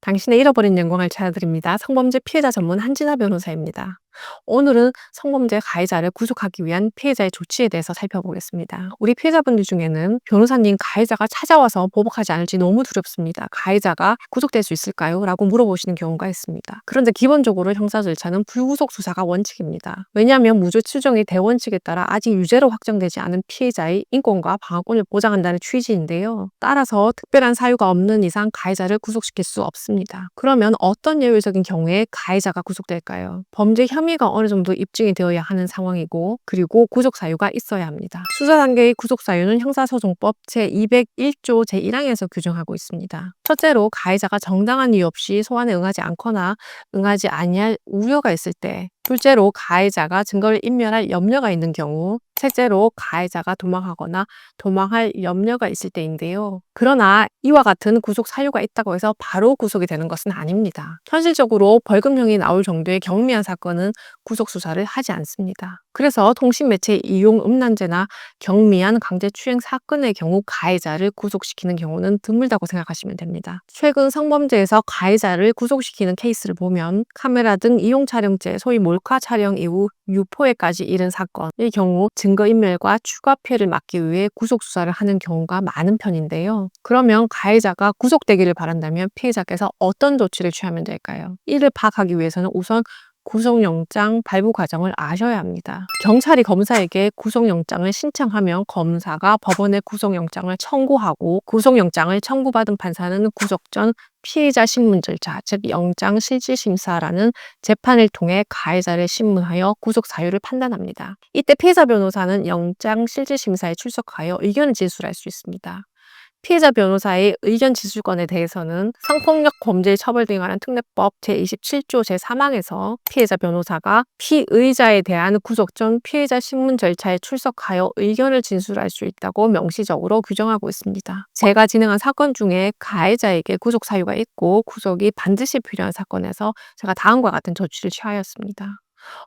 당신의 잃어버린 영광을 찾아드립니다. 성범죄 피해자 전문 한진아 변호사입니다. 오늘은 성범죄 가해자를 구속하기 위한 피해자의 조치에 대해서 살펴보겠습니다. 우리 피해자분들 중에는 변호사님, 가해자가 찾아와서 보복하지 않을지 너무 두렵습니다. 가해자가 구속될 수 있을까요? 라고 물어보시는 경우가 있습니다. 그런데 기본적으로 형사 절차는 불구속 수사가 원칙입니다. 왜냐하면 무죄 추정의 대원칙에 따라 아직 유죄로 확정되지 않은 피해자의 인권과 방어권을 보장한다는 취지인데요. 따라서 특별한 사유가 없는 이상 가해자를 구속시킬 수 없습니다. 그러면 어떤 예외적인 경우에 가해자가 구속될까요? 범죄 혐의가 어느 정도 입증이 되어야 하는 상황이고, 그리고 구속 사유가 있어야 합니다. 수사 단계의 구속 사유는 형사소송법 제201조 제1항에서 규정하고 있습니다. 첫째로 가해자가 정당한 이유 없이 소환에 응하지 않거나 응하지 아니할 우려가 있을 때, 둘째로 가해자가 증거를 인멸할 염려가 있는 경우, 셋째로 가해자가 도망하거나 도망할 염려가 있을 때인데요. 그러나 이와 같은 구속 사유가 있다고 해서 바로 구속이 되는 것은 아닙니다. 현실적으로 벌금형이 나올 정도의 경미한 사건은 구속 수사를 하지 않습니다. 그래서 통신매체 이용 음란죄나 경미한 강제추행 사건의 경우 가해자를 구속시키는 경우는 드물다고 생각하시면 됩니다. 최근 성범죄에서 가해자를 구속시키는 케이스를 보면 카메라 등 이용 촬영죄, 소위 몰카 촬영 이후 유포에까지 이른 사건의 경우 증거인멸과 추가 피해를 막기 위해 구속수사를 하는 경우가 많은 편인데요. 그러면 가해자가 구속되기를 바란다면 피해자께서 어떤 조치를 취하면 될까요? 이를 파악하기 위해서는 우선 구속영장 발부 과정을 아셔야 합니다. 경찰이 검사에게 구속영장을 신청하면 검사가 법원에 구속영장을 청구하고, 구속영장을 청구받은 판사는 구속 전 피해자 신문 절차, 즉 영장실질심사라는 재판을 통해 가해자를 신문하여 구속 사유를 판단합니다. 이때 피해자 변호사는 영장실질심사에 출석하여 의견을 제출할 수 있습니다. 피해자 변호사의 의견 제출권에 대해서는 성폭력 범죄 처벌 등에 관한 특례법 제27조 제3항에서 피해자 변호사가 피의자에 대한 구속 전 피해자 신문 절차에 출석하여 의견을 진술할 수 있다고 명시적으로 규정하고 있습니다. 제가 진행한 사건 중에 가해자에게 구속 사유가 있고 구속이 반드시 필요한 사건에서 제가 다음과 같은 조치를 취하였습니다.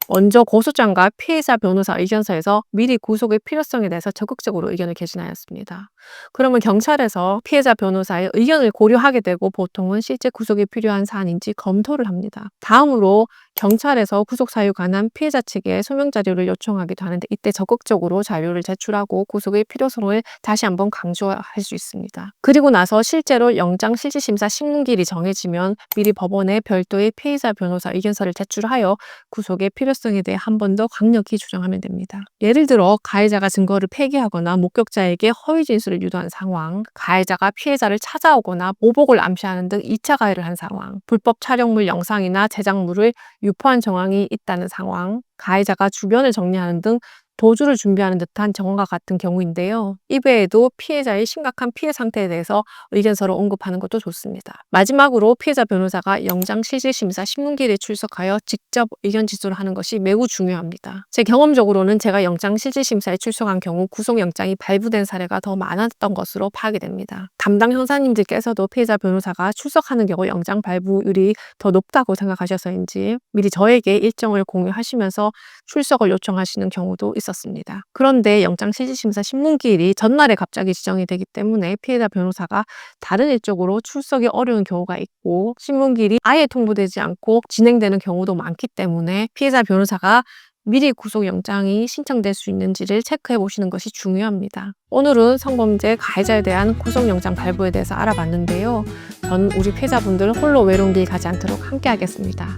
먼저 고소장과 피해자 변호사 의견서에서 미리 구속의 필요성에 대해서 적극적으로 의견을 개진하였습니다. 그러면 경찰에서 피해자 변호사의 의견을 고려하게 되고 보통은 실제 구속이 필요한 사안인지 검토를 합니다. 다음으로 경찰에서 구속 사유 관한 피해자 측에 소명 자료를 요청하기도 하는데, 이때 적극적으로 자료를 제출하고 구속의 필요성을 다시 한번 강조할 수 있습니다. 그리고 나서 실제로 영장실질심사 신문기일이 정해지면 미리 법원에 별도의 피해자 변호사 의견서를 제출하여 구속의 필요성에 대해 한 번 더 강력히 주장하면 됩니다. 예를 들어 가해자가 증거를 폐기하거나 목격자에게 허위 진술을 유도한 상황, 가해자가 피해자를 찾아오거나 보복을 암시하는 등 2차 가해를 한 상황, 불법 촬영물 영상이나 제작물을 유포한 정황이 있다는 상황, 가해자가 주변을 정리하는 등 도주를 준비하는 듯한 정황과 같은 경우인데요. 이 외에도 피해자의 심각한 피해 상태에 대해서 의견서를 언급하는 것도 좋습니다. 마지막으로 피해자 변호사가 영장실질심사 신문기일에 출석하여 직접 의견 진술을 하는 것이 매우 중요합니다. 제 경험적으로는 제가 영장실질심사에 출석한 경우 구속영장이 발부된 사례가 더 많았던 것으로 파악이 됩니다. 담당 형사님들께서도 피해자 변호사가 출석하는 경우 영장 발부율이 더 높다고 생각하셔서인지 미리 저에게 일정을 공유하시면서 출석을 요청하시는 경우도 있었습니다. 그런데 영장실질심사 신문기일이 전날에 갑자기 지정이 되기 때문에 피해자 변호사가 다른 일정으로 출석이 어려운 경우가 있고, 신문기일이 아예 통보되지 않고 진행되는 경우도 많기 때문에 피해자 변호사가 미리 구속영장이 신청될 수 있는지를 체크해 보시는 것이 중요합니다. 오늘은 성범죄 가해자에 대한 구속영장 발부에 대해서 알아봤는데요. 전 우리 피해자분들 홀로 외로운 길 가지 않도록 함께 하겠습니다.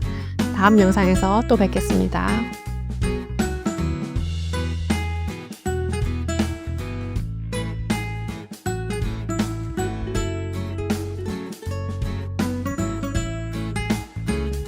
다음 영상에서 또 뵙겠습니다.